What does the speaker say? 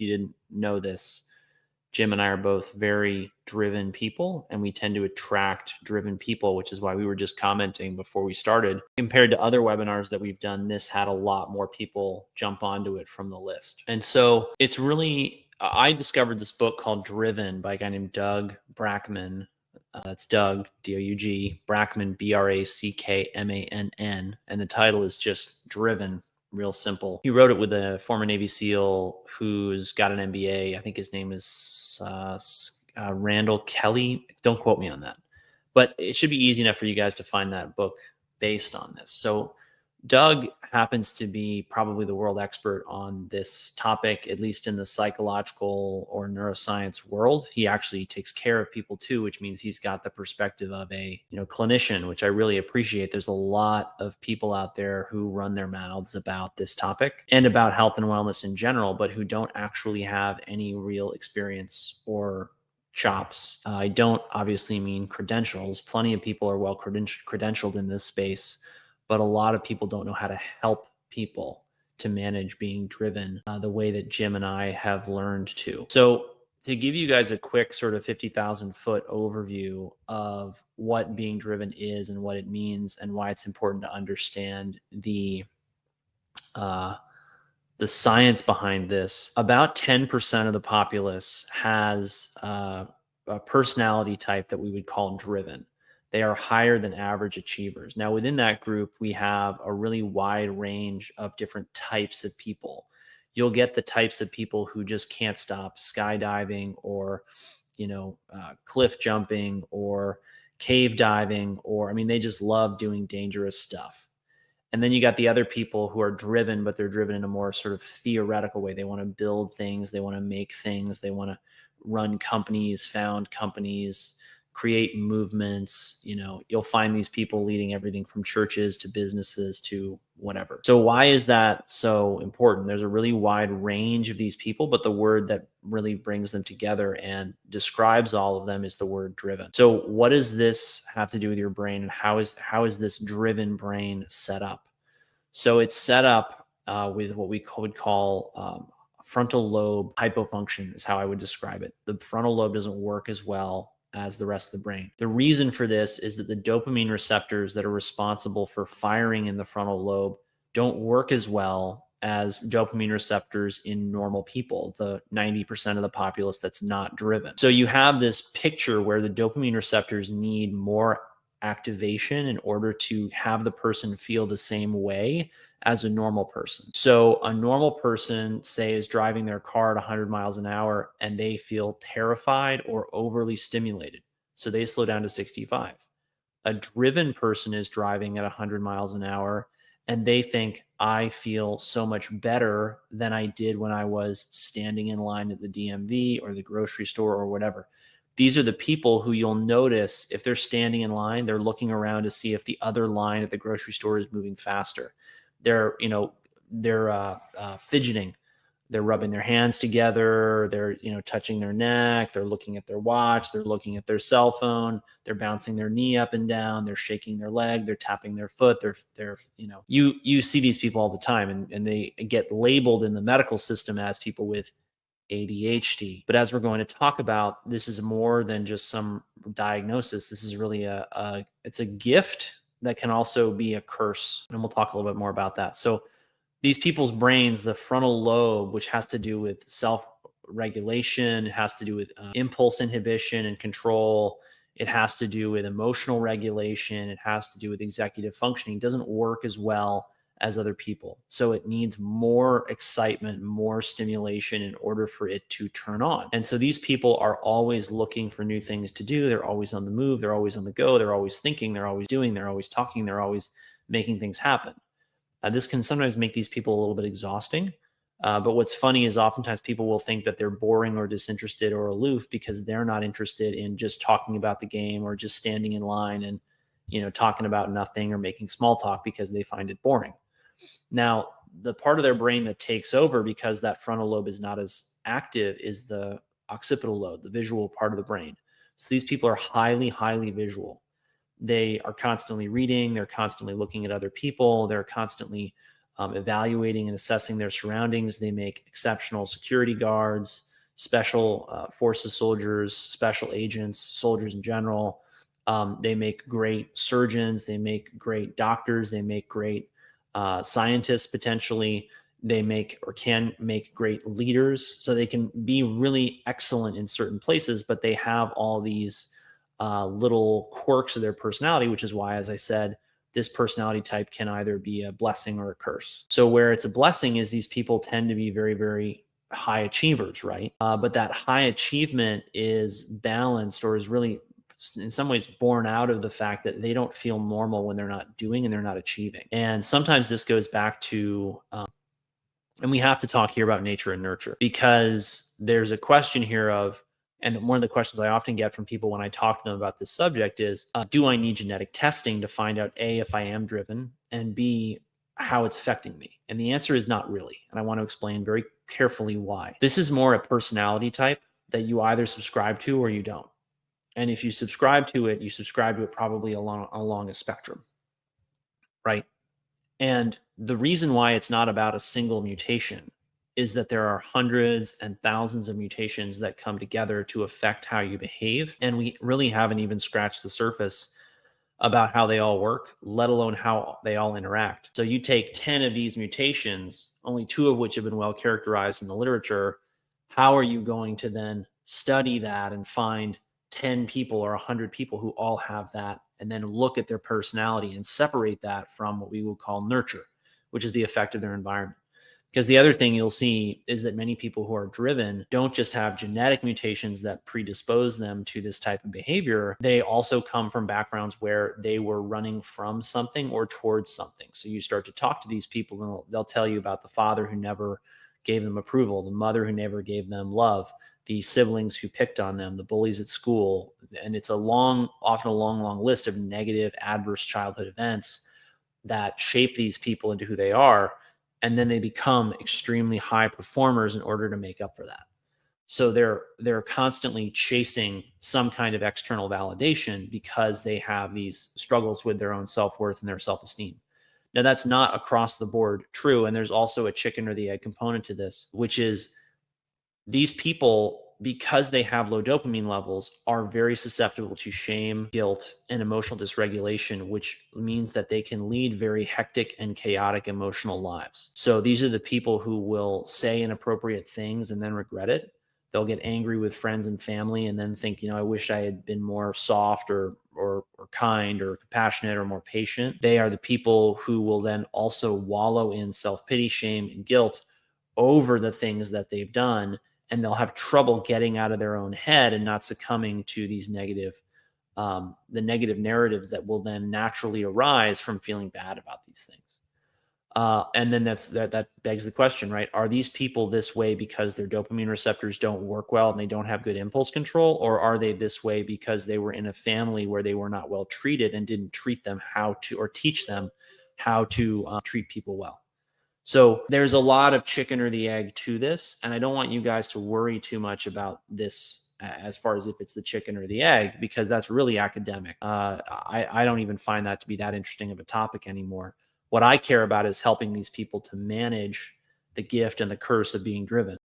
if you didn't know this, Jim and I are both very driven people, and we tend to attract driven people, which is why we were just commenting before we started. Compared to other webinars that we've done, this had a lot more people jump onto it from the list. And so it's really, I discovered this book called Driven by a guy named Doug Brackman. That's Doug, D-O-U-G, Brackman, B-R-A-C-K-M-A-N-N. And the title is just Driven. Real simple. He wrote it with a former Navy SEAL who's got an MBA. I think his name is Randall Kelly. Don't quote me on that. But it should be easy enough for you guys to find that book based on this. So Doug happens to be probably the world expert on this topic, at least in the psychological or neuroscience world. He actually takes care of people too, which means he's got the perspective of a clinician, which I really appreciate. There's a lot of people out there who run their mouths about this topic and about health and wellness in general, but who don't actually have any real experience or chops. I don't obviously mean credentials. Plenty of people are well credentialed in this space, but a lot of people don't know how to help people to manage being driven the way that Jim and I have learned to. So to give you guys a quick sort of 50,000 foot overview of what being driven is and what it means and why it's important to understand the science behind this, about 10% of the populace has a personality type that we would call driven. They are higher than average achievers. Now, within that group, we have a really wide range of different types of people. You'll get the types of people who just can't stop skydiving or, cliff jumping or cave diving, or, they just love doing dangerous stuff. And then you got the other people who are driven, but they're driven in a more sort of theoretical way. They want to build things. They want to make things. They want to run companies, found companies, create movements. You'll find these people leading everything from churches to businesses to whatever. So why is that so important? There's a really wide range of these people, but the word that really brings them together and describes all of them is the word driven. So what does this have to do with your brain, and how is this driven brain set up? So it's set up with what we would call frontal lobe hypofunction is how I would describe it. The frontal lobe doesn't work as well as the rest of the brain. The reason for this is that the dopamine receptors that are responsible for firing in the frontal lobe don't work as well as dopamine receptors in normal people, the 90% of the populace that's not driven. So you have this picture where the dopamine receptors need more activation in order to have the person feel the same way as a normal person. So a normal person, say, is driving their car at 100 miles an hour and they feel terrified or overly stimulated. So they slow down to 65. A driven person is driving at 100 miles an hour and they think, I feel so much better than I did when I was standing in line at the DMV or the grocery store or whatever. These are the people who you'll notice if they're standing in line, they're looking around to see if the other line at the grocery store is moving faster. They're fidgeting. They're rubbing their hands together. They're, touching their neck. They're looking at their watch. They're looking at their cell phone. They're bouncing their knee up and down. They're shaking their leg. They're tapping their foot. You see these people all the time, and they get labeled in the medical system as people with ADHD. But as we're going to talk about, this is more than just some diagnosis. This is really it's a gift that can also be a curse. And we'll talk a little bit more about that. So these people's brains, the frontal lobe, which has to do with self-regulation, it has to do with impulse inhibition and control. It has to do with emotional regulation. It has to do with executive functioning. It doesn't work as well as other people. So it needs more excitement, more stimulation in order for it to turn on. And so these people are always looking for new things to do. They're always on the move. They're always on the go. They're always thinking. They're always doing. They're always talking. They're always making things happen. This can sometimes make these people a little bit exhausting. But what's funny is oftentimes people will think that they're boring or disinterested or aloof because they're not interested in just talking about the game or just standing in line and, talking about nothing or making small talk because they find it boring. Now, the part of their brain that takes over because that frontal lobe is not as active is the occipital lobe, the visual part of the brain. So these people are highly, highly visual. They are constantly reading. They're constantly looking at other people. They're constantly evaluating and assessing their surroundings. They make exceptional security guards, special forces soldiers, special agents, soldiers in general. They make great surgeons. They make great doctors. They make great scientists potentially. They make or can make great leaders. So they can be really excellent in certain places, but they have all these little quirks of their personality, which is why, as I said, this personality type can either be a blessing or a curse. So, where it's a blessing is these people tend to be very, very high achievers, right? But that high achievement is balanced or is really, in some ways, born out of the fact that they don't feel normal when they're not doing and they're not achieving. And sometimes this goes back to, and we have to talk here about nature and nurture because there's a question here of, and one of the questions I often get from people when I talk to them about this subject is, do I need genetic testing to find out A, if I am driven, and B, how it's affecting me? And the answer is not really. And I want to explain very carefully why. This is more a personality type that you either subscribe to or you don't. And if you subscribe to it, you subscribe to it probably along a spectrum, right? And the reason why it's not about a single mutation is that there are hundreds and thousands of mutations that come together to affect how you behave. And we really haven't even scratched the surface about how they all work, let alone how they all interact. So you take 10 of these mutations, only two of which have been well characterized in the literature. How are you going to then study that and find 10 people or 100 people who all have that and then look at their personality and separate that from what we would call nurture, which is the effect of their environment? Because the other thing you'll see is that many people who are driven don't just have genetic mutations that predispose them to this type of behavior. They also come from backgrounds where they were running from something or towards something. So you start to talk to these people and they'll tell you about the father who never gave them approval, the mother who never gave them love, the siblings who picked on them, the bullies at school. And it's often a long list of negative, adverse childhood events that shape these people into who they are. And then they become extremely high performers in order to make up for that. So they're constantly chasing some kind of external validation because they have these struggles with their own self-worth and their self-esteem. Now that's not across the board true. And there's also a chicken or the egg component to this, which is these people, because they have low dopamine levels, are very susceptible to shame, guilt, and emotional dysregulation, which means that they can lead very hectic and chaotic emotional lives. So these are the people who will say inappropriate things and then regret it. They'll get angry with friends and family and then think, I wish I had been more soft or kind or compassionate or more patient. They are the people who will then also wallow in self-pity, shame, and guilt over the things that they've done, and they'll have trouble getting out of their own head and not succumbing to these the negative narratives that will then naturally arise from feeling bad about these things. And then that begs the question, right? Are these people this way because their dopamine receptors don't work well and they don't have good impulse control, or are they this way because they were in a family where they were not well treated and didn't treat them how to, or teach them how to treat people well? So there's a lot of chicken or the egg to this. And I don't want you guys to worry too much about this as far as if it's the chicken or the egg, because that's really academic. I don't even find that to be that interesting of a topic anymore. What I care about is helping these people to manage the gift and the curse of being driven.